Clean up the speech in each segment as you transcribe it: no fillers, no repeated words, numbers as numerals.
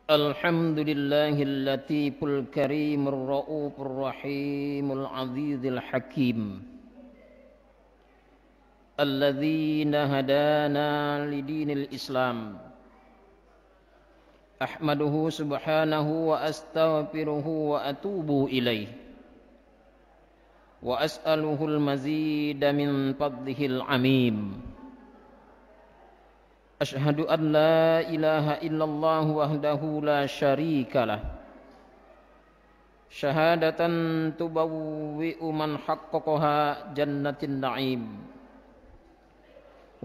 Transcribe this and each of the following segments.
Alhamdulillahil latiful karimur raufur rahimul azizil hakim alladzina hadana lidinil islam ahmaduhu subhanahu wa astaghfiruhu wa atubu ilaih wa as'aluhul mazida min fadlihil amim. Asyhadu an la ilaha illallah wahdahu la syarikalah syahadatan tubawwi'u man haqqaqaha jannatin na'im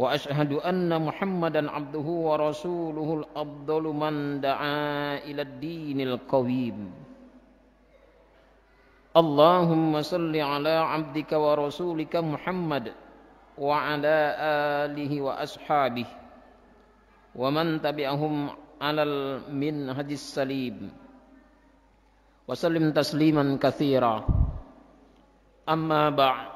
wa asyhadu anna muhammadan abduhu wa rasuluhul afdalu man da'a ila dinil qawim. Allahumma salli ala abdika wa rasulika Muhammad wa ala alihi wa ashabihi wa man tabi'ahum alal minhajis salim wa sallim tasliman katsira. Amma ba'd.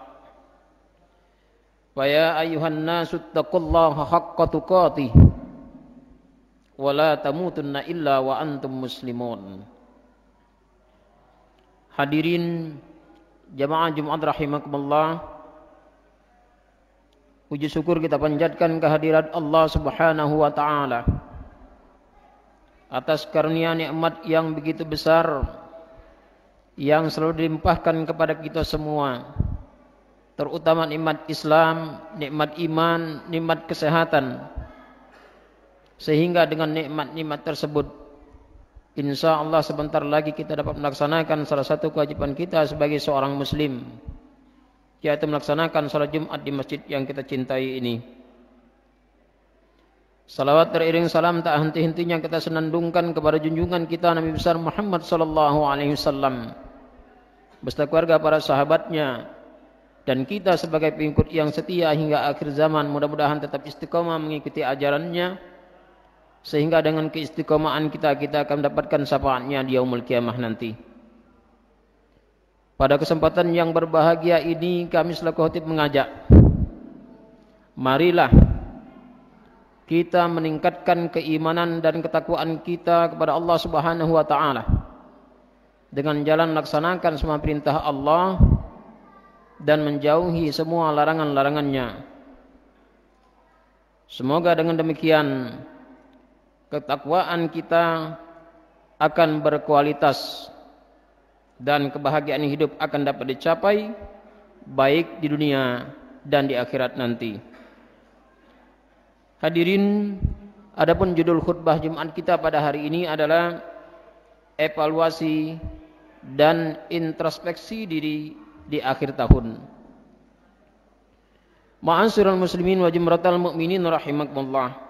Fa ya ayyuhan nasu taqullaha haqqa tuqatih wa la tamutunna illa wa antum muslimun. Hadirin jamaah Jumat rahimakumullah, puji syukur kita panjatkan kehadirat Allah Subhanahu wa taala atas karunia nikmat yang begitu besar yang selalu dilimpahkan kepada kita semua, terutama nikmat Islam, nikmat iman, nikmat kesehatan. Sehingga dengan nikmat-nikmat tersebut insya Allah sebentar lagi kita dapat melaksanakan salah satu kewajiban kita sebagai seorang muslim, yaitu melaksanakan salat Jumat di masjid yang kita cintai ini. Salawat teriring salam tak henti-hentinya kita senandungkan kepada junjungan kita Nabi besar Muhammad sallallahu alaihi wasallam beserta keluarga, para sahabatnya, dan kita sebagai pengikut yang setia hingga akhir zaman. Mudah-mudahan tetap istiqomah mengikuti ajarannya, sehingga dengan keistiqomahan kita akan mendapatkan syafaatnya di yaumul kiamah nanti. Pada kesempatan yang berbahagia ini kami selaku khatib mengajak, marilah kita meningkatkan keimanan dan ketakwaan kita kepada Allah Subhanahu wa taala dengan jalan melaksanakan semua perintah Allah dan menjauhi semua larangan-larangannya. Semoga dengan demikian ketakwaan kita akan berkualitas dan kebahagiaan hidup akan dapat dicapai baik di dunia dan di akhirat nanti. Hadirin, adapun judul khutbah Jumat kita pada hari ini adalah evaluasi dan introspeksi diri di akhir tahun. Ma'asyiral muslimin wa jumratal mu'minin rahimakumullah.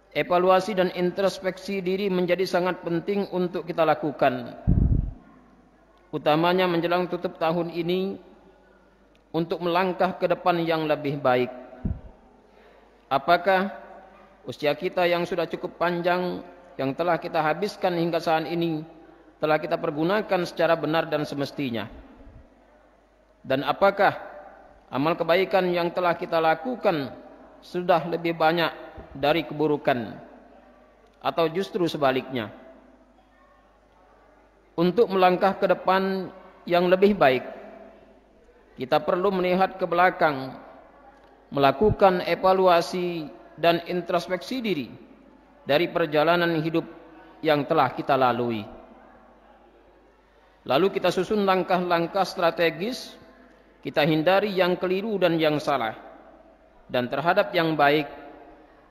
Evaluasi dan introspeksi diri menjadi sangat penting untuk kita lakukan, utamanya menjelang tutup tahun ini, untuk melangkah ke depan yang lebih baik. Apakah usia kita yang sudah cukup panjang, yang telah kita habiskan hingga saat ini, telah kita pergunakan secara benar dan semestinya? Dan apakah amal kebaikan yang telah kita lakukan sudah lebih banyak dari keburukan, atau justru sebaliknya? Untuk melangkah ke depan yang lebih baik, kita perlu melihat ke belakang, melakukan evaluasi dan introspeksi diri dari perjalanan hidup yang telah kita lalui. Lalu kita susun langkah-langkah strategis, kita hindari yang keliru dan yang salah, dan terhadap yang baik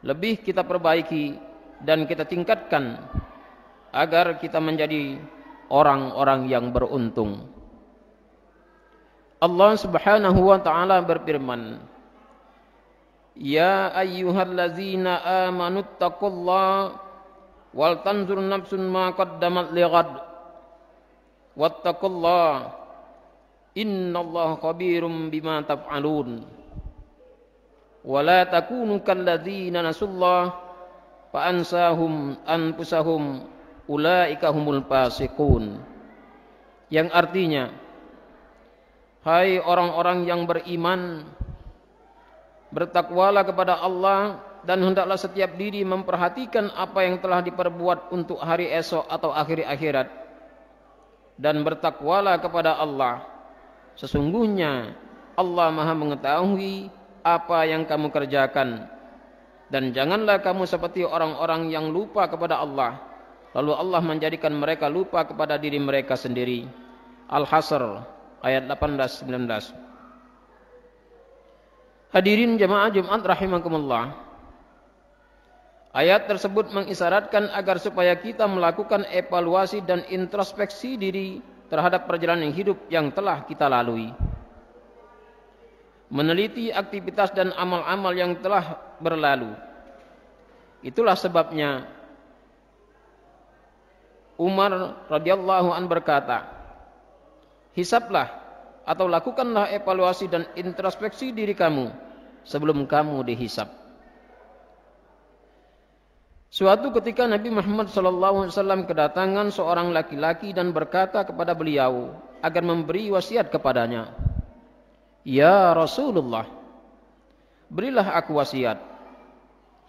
lebih kita perbaiki dan kita tingkatkan agar kita menjadi orang-orang yang beruntung. Allah Subhanahu wa taala berfirman, ya ayyuhallazina amanuttaqullaha wal tanzur nafsun ma qaddamat lighad wattaqullaha innallaha khabirum bima taf'alun. Wala takunu kalladzina nasullah fa ansahum anfusahum ulaika humul fasiqun. Yang artinya, hai orang-orang yang beriman, bertakwalah kepada Allah dan hendaklah setiap diri memperhatikan apa yang telah diperbuat untuk hari esok atau akhir akhirat. Dan bertakwalah kepada Allah. Sesungguhnya Allah Maha mengetahui apa yang kamu kerjakan. Dan janganlah kamu seperti orang-orang yang lupa kepada Allah, lalu Allah menjadikan mereka lupa kepada diri mereka sendiri. Al-Hasr ayat 18-19. Hadirin jamaah Jumat rahimakumullah. Ayat tersebut mengisyaratkan agar supaya kita melakukan evaluasi dan introspeksi diri terhadap perjalanan hidup yang telah kita lalui. Meneliti aktivitas dan amal-amal yang telah berlalu. Itulah sebabnya Umar radhiyallahu an berkata, hisablah atau lakukanlah evaluasi dan introspeksi diri kamu sebelum kamu dihisab. Suatu ketika Nabi Muhammad SAW kedatangan seorang laki-laki dan berkata kepada beliau agar memberi wasiat kepadanya. Ya Rasulullah, berilah aku wasiat.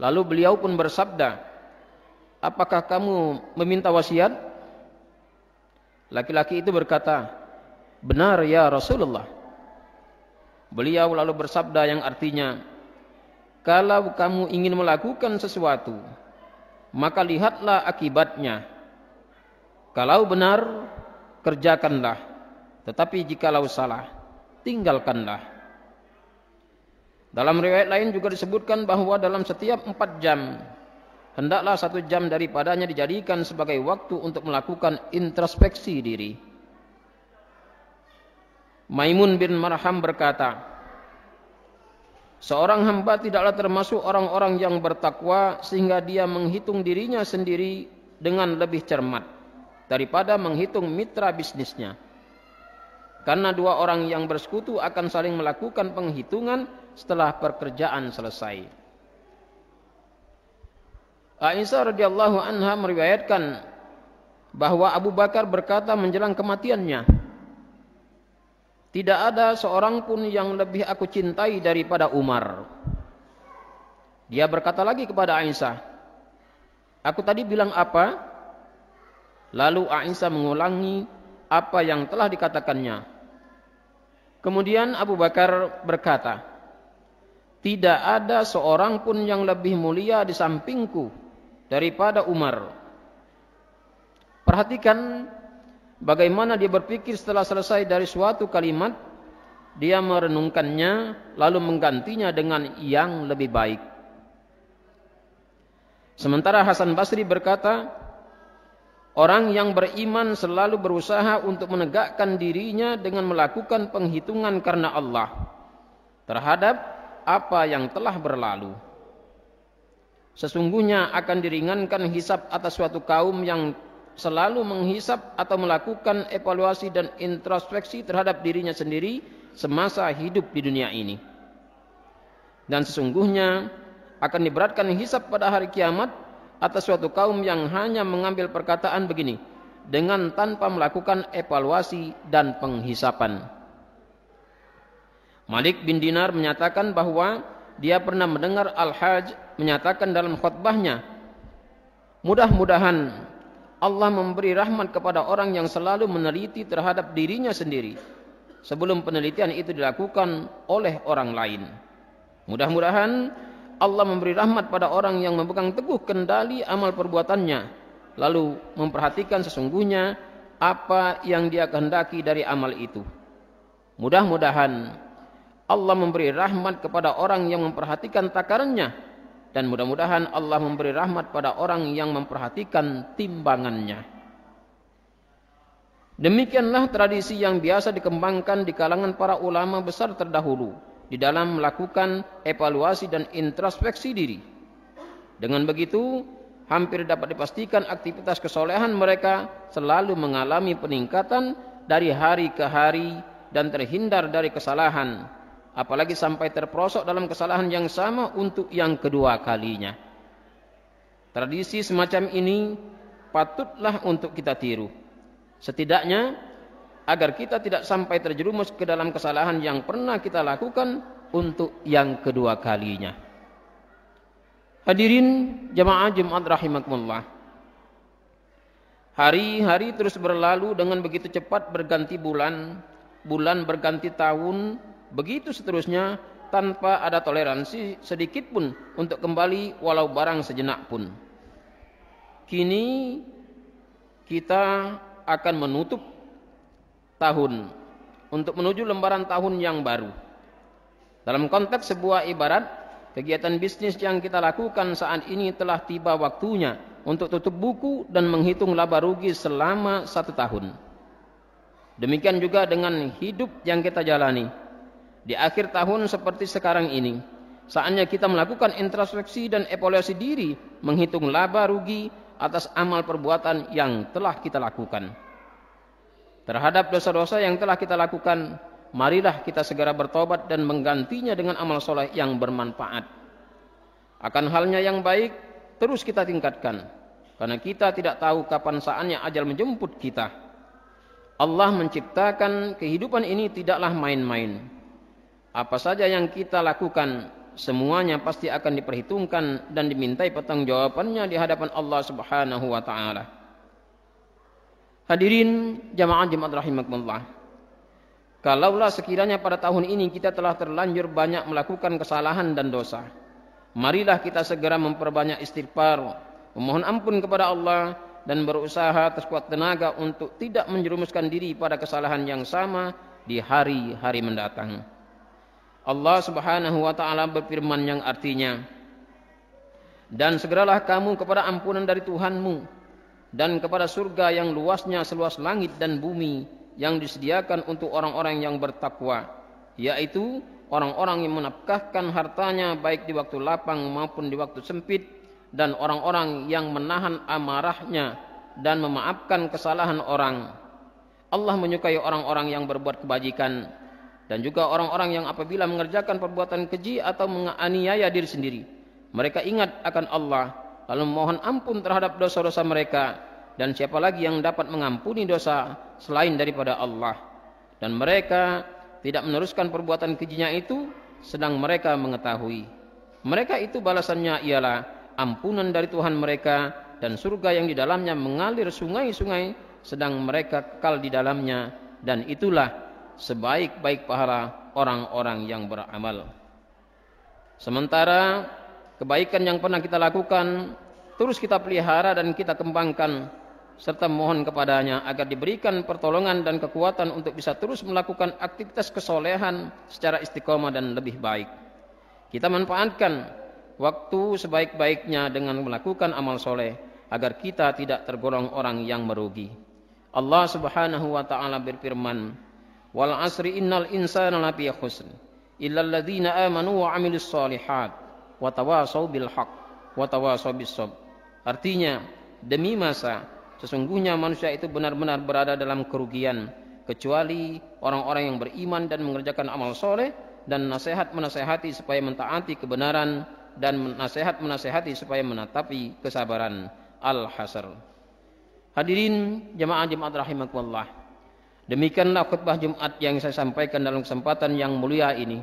Lalu beliau pun bersabda, apakah kamu meminta wasiat? Laki-laki itu berkata, benar ya Rasulullah. Beliau lalu bersabda yang artinya, kalau kamu ingin melakukan sesuatu, maka lihatlah akibatnya. Kalau benar, kerjakanlah. Tetapi jikalau salah, tinggalkanlah. Dalam riwayat lain juga disebutkan bahwa dalam setiap 4 jam, hendaklah 1 jam daripadanya dijadikan sebagai waktu untuk melakukan introspeksi diri. Maimun bin Marham berkata, seorang hamba tidaklah termasuk orang-orang yang bertakwa sehingga dia menghitung dirinya sendiri dengan lebih cermat daripada menghitung mitra bisnisnya. Karena 2 orang yang bersekutu akan saling melakukan penghitungan setelah pekerjaan selesai. Aisyah radhiyallahu anha meriwayatkan bahwa Abu Bakar berkata menjelang kematiannya, tidak ada seorang pun yang lebih aku cintai daripada Umar. Dia berkata lagi kepada Aisyah, aku tadi bilang apa? Lalu Aisyah mengulangi apa yang telah dikatakannya. Kemudian Abu Bakar berkata, tidak ada seorang pun yang lebih mulia di sampingku daripada Umar. Perhatikan bagaimana dia berpikir setelah selesai dari suatu kalimat, dia merenungkannya lalu menggantinya dengan yang lebih baik. Sementara Hasan Basri berkata, orang yang beriman selalu berusaha untuk menegakkan dirinya dengan melakukan penghitungan karena Allah terhadap apa yang telah berlalu. Sesungguhnya akan diringankan hisab atas suatu kaum yang selalu menghisab atau melakukan evaluasi dan introspeksi terhadap dirinya sendiri semasa hidup di dunia ini. Dan sesungguhnya akan diberatkan hisab pada hari kiamat atas suatu kaum yang hanya mengambil perkataan begini dengan tanpa melakukan evaluasi dan penghisapan. Malik bin Dinar menyatakan bahwa dia pernah mendengar Al-Hajj menyatakan dalam khutbahnya, mudah-mudahan Allah memberi rahmat kepada orang yang selalu meneliti terhadap dirinya sendiri sebelum penelitian itu dilakukan oleh orang lain. Mudah-mudahan Allah memberi rahmat pada orang yang memegang teguh kendali amal perbuatannya, lalu memperhatikan sesungguhnya apa yang dia kehendaki dari amal itu. Mudah-mudahan Allah memberi rahmat kepada orang yang memperhatikan takarannya, dan mudah-mudahan Allah memberi rahmat pada orang yang memperhatikan timbangannya. Demikianlah tradisi yang biasa dikembangkan di kalangan para ulama besar terdahulu di dalam melakukan evaluasi dan introspeksi diri. Dengan begitu, hampir dapat dipastikan aktivitas kesolehan mereka selalu mengalami peningkatan dari hari ke hari dan terhindar dari kesalahan, apalagi sampai terperosok dalam kesalahan yang sama untuk yang kedua kalinya. Tradisi semacam ini patutlah untuk kita tiru. Setidaknya agar kita tidak sampai terjerumus ke dalam kesalahan yang pernah kita lakukan untuk yang kedua kalinya. Hadirin jamaah Jumat rahimakumullah. Hari-hari terus berlalu dengan begitu cepat, berganti bulan, bulan berganti tahun, begitu seterusnya tanpa ada toleransi sedikit pun untuk kembali walau barang sejenak pun. Kini kita akan menutup tahun untuk menuju lembaran tahun yang baru. Dalam konteks sebuah ibarat, kegiatan bisnis yang kita lakukan saat ini telah tiba waktunya untuk tutup buku dan menghitung laba rugi selama 1 tahun. Demikian juga dengan hidup yang kita jalani. Di akhir tahun seperti sekarang ini, saatnya kita melakukan introspeksi dan evaluasi diri, menghitung laba rugi atas amal perbuatan yang telah kita lakukan. Terhadap dosa-dosa yang telah kita lakukan, marilah kita segera bertobat dan menggantinya dengan amal soleh yang bermanfaat. Akan halnya yang baik, terus kita tingkatkan, karena kita tidak tahu kapan saatnya ajal menjemput kita. Allah menciptakan kehidupan ini tidaklah main-main. Apa saja yang kita lakukan, semuanya pasti akan diperhitungkan dan dimintai pertanggungjawabannya di hadapan Allah Subhanahu wa taala. Hadirin jamaah Jumat rahimakumullah. Kalaulah sekiranya pada tahun ini kita telah terlanjur banyak melakukan kesalahan dan dosa, marilah kita segera memperbanyak istighfar, memohon ampun kepada Allah dan berusaha sekuat tenaga untuk tidak menjerumuskan diri pada kesalahan yang sama di hari-hari mendatang. Allah Subhanahu wa taala berfirman yang artinya, dan segeralah kamu kepada ampunan dari Tuhanmu dan kepada surga yang luasnya seluas langit dan bumi yang disediakan untuk orang-orang yang bertakwa, yaitu orang-orang yang menafkahkan hartanya baik di waktu lapang maupun di waktu sempit, dan orang-orang yang menahan amarahnya dan memaafkan kesalahan orang. Allah menyukai orang-orang yang berbuat kebajikan dan juga orang-orang yang apabila mengerjakan perbuatan keji atau menganiaya diri sendiri, mereka ingat akan Allah lalu mohon ampun terhadap dosa-dosa mereka, dan siapa lagi yang dapat mengampuni dosa selain daripada Allah. Dan mereka tidak meneruskan perbuatan kejinya itu sedang mereka mengetahui. Mereka itu balasannya ialah ampunan dari Tuhan mereka dan surga yang di dalamnya mengalir sungai-sungai sedang mereka kekal di dalamnya, dan itulah sebaik-baik pahala orang-orang yang beramal. Sementara kebaikan yang pernah kita lakukan terus kita pelihara dan kita kembangkan, serta mohon kepadanya agar diberikan pertolongan dan kekuatan untuk bisa terus melakukan aktivitas kesolehan secara istiqomah dan lebih baik. Kita manfaatkan waktu sebaik-baiknya dengan melakukan amal soleh agar kita tidak tergolong orang yang merugi. Allah Subhanahu wa taala berfirman, "Wal 'asri innal insana lafi khusr illa alladziina aamanu wa 'amilus shalihat wa tawashaw bil haqq wa tawashaw bis sabr." Artinya, demi masa, sesungguhnya manusia itu benar-benar berada dalam kerugian, kecuali orang-orang yang beriman dan mengerjakan amal soleh, dan nasihat menasehati supaya mentaati kebenaran, dan nasihat menasehati supaya menatapi kesabaran. Al-Hasr. Hadirin jamaah Jumat rahimakumullah. Demikianlah khutbah Jumat yang saya sampaikan dalam kesempatan yang mulia ini.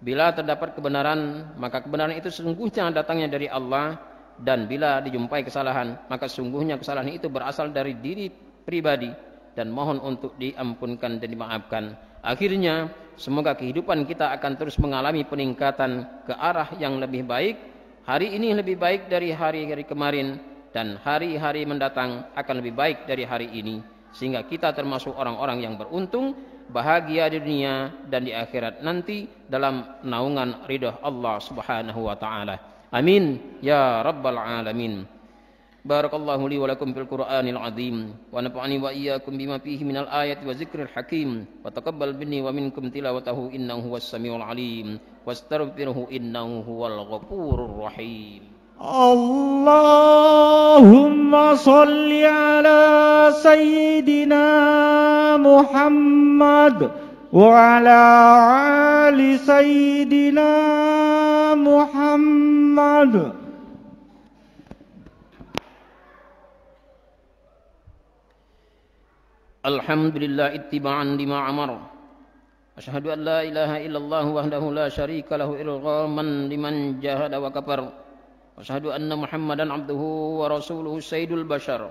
Bila terdapat kebenaran, maka kebenaran itu sesungguhnya datangnya dari Allah, dan bila dijumpai kesalahan, maka sungguhnya kesalahan itu berasal dari diri pribadi, dan mohon untuk diampunkan dan dimaafkan. Akhirnya, semoga kehidupan kita akan terus mengalami peningkatan ke arah yang lebih baik. Hari ini lebih baik dari hari-hari kemarin, dan hari-hari mendatang akan lebih baik dari hari ini, sehingga kita termasuk orang-orang yang beruntung, bahagia di dunia dan di akhirat nanti dalam naungan ridha Allah Subhanahu wa taala. Amin ya rabbal alamin. Barakallahu li wa lakum fil Qur'anil azim wa nafa'ani wa iyyakum bima fihi minal ayati wa zikril hakim wa taqabbal minni wa minkum tilawatahu innahu huwas samiul alim wastaghfirhu innahu huwal ghafurur rahim. Allahumma salli ala sayyidina Muhammad wa ala ali sayyidina Muhammad. Alhamdulillah ittiba'an lima amar. Asyhadu an la ilaha illallah wahdahu la syarika lahu irghaman liman jahada wa kafar. وأشهد أن محمدا عبده ورسوله سيد البشر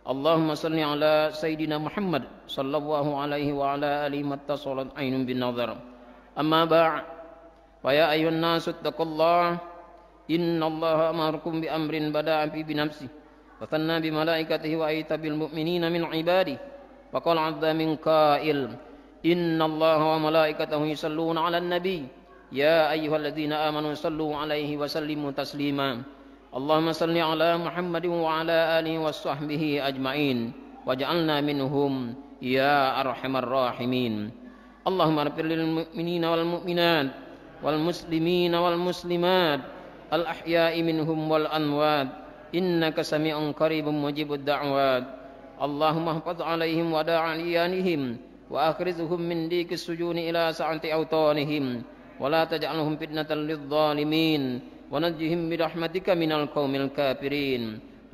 اللهم صل على سيدنا محمد صلى الله عليه وعلى آله ما اتصلت عين بالنظر أما بعد فيا أيها الناس اتقوا الله إن الله أمركم بأمر بدأ فيه بنفسه وثنى بملائكته وأيت بالمؤمنين من عباده وقال عز من قائل إن الله وملائكته يصلون على النبي يا أيها الذين آمنوا صلوا عليه وسلموا تسليما اللهم صل على محمد وعلى آله وصحبه أجمعين واجعلنا منهم يا أرحم الراحمين اللهم اغفر للمؤمنين والمؤمنات والمسلمين والمسلمات الأحياء منهم والأموات إنك سميع قريب مجيب الدعوات اللهم احفظ عليهم وداعيانهم وأخرجهم من ضيق السجون إلى سعة أوطانهم ولا تجعلهم فتنة للظالمين ونجهم برحمتك من القوم الكافرين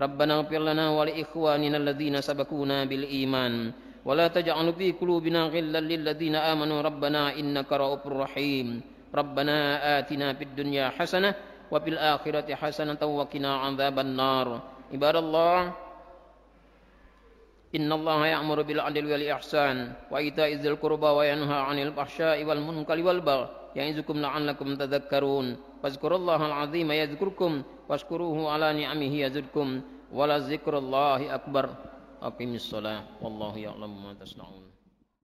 ربنا اغفر لنا ولإخواننا الذين سبقونا بالإيمان ولا تجعل في قلوبنا غلا للذين آمنوا ربنا إنك رؤوف رحيم ربنا آتنا في الدنيا حسنة وفي الآخرة حسنة وقنا عذاب النار عباد الله إن الله يأمر بالعدل والإحسان وإيتاء ذي القربى وينهى عن الفحشاء والمنكر والبغي يعظكم لعلكم تذكرون فاذكروا الله العظيم يذكركم واشكروه على نعمه يزدكم ولذكر الله أكبر أقم الصلاة والله يعلم ما تصنعون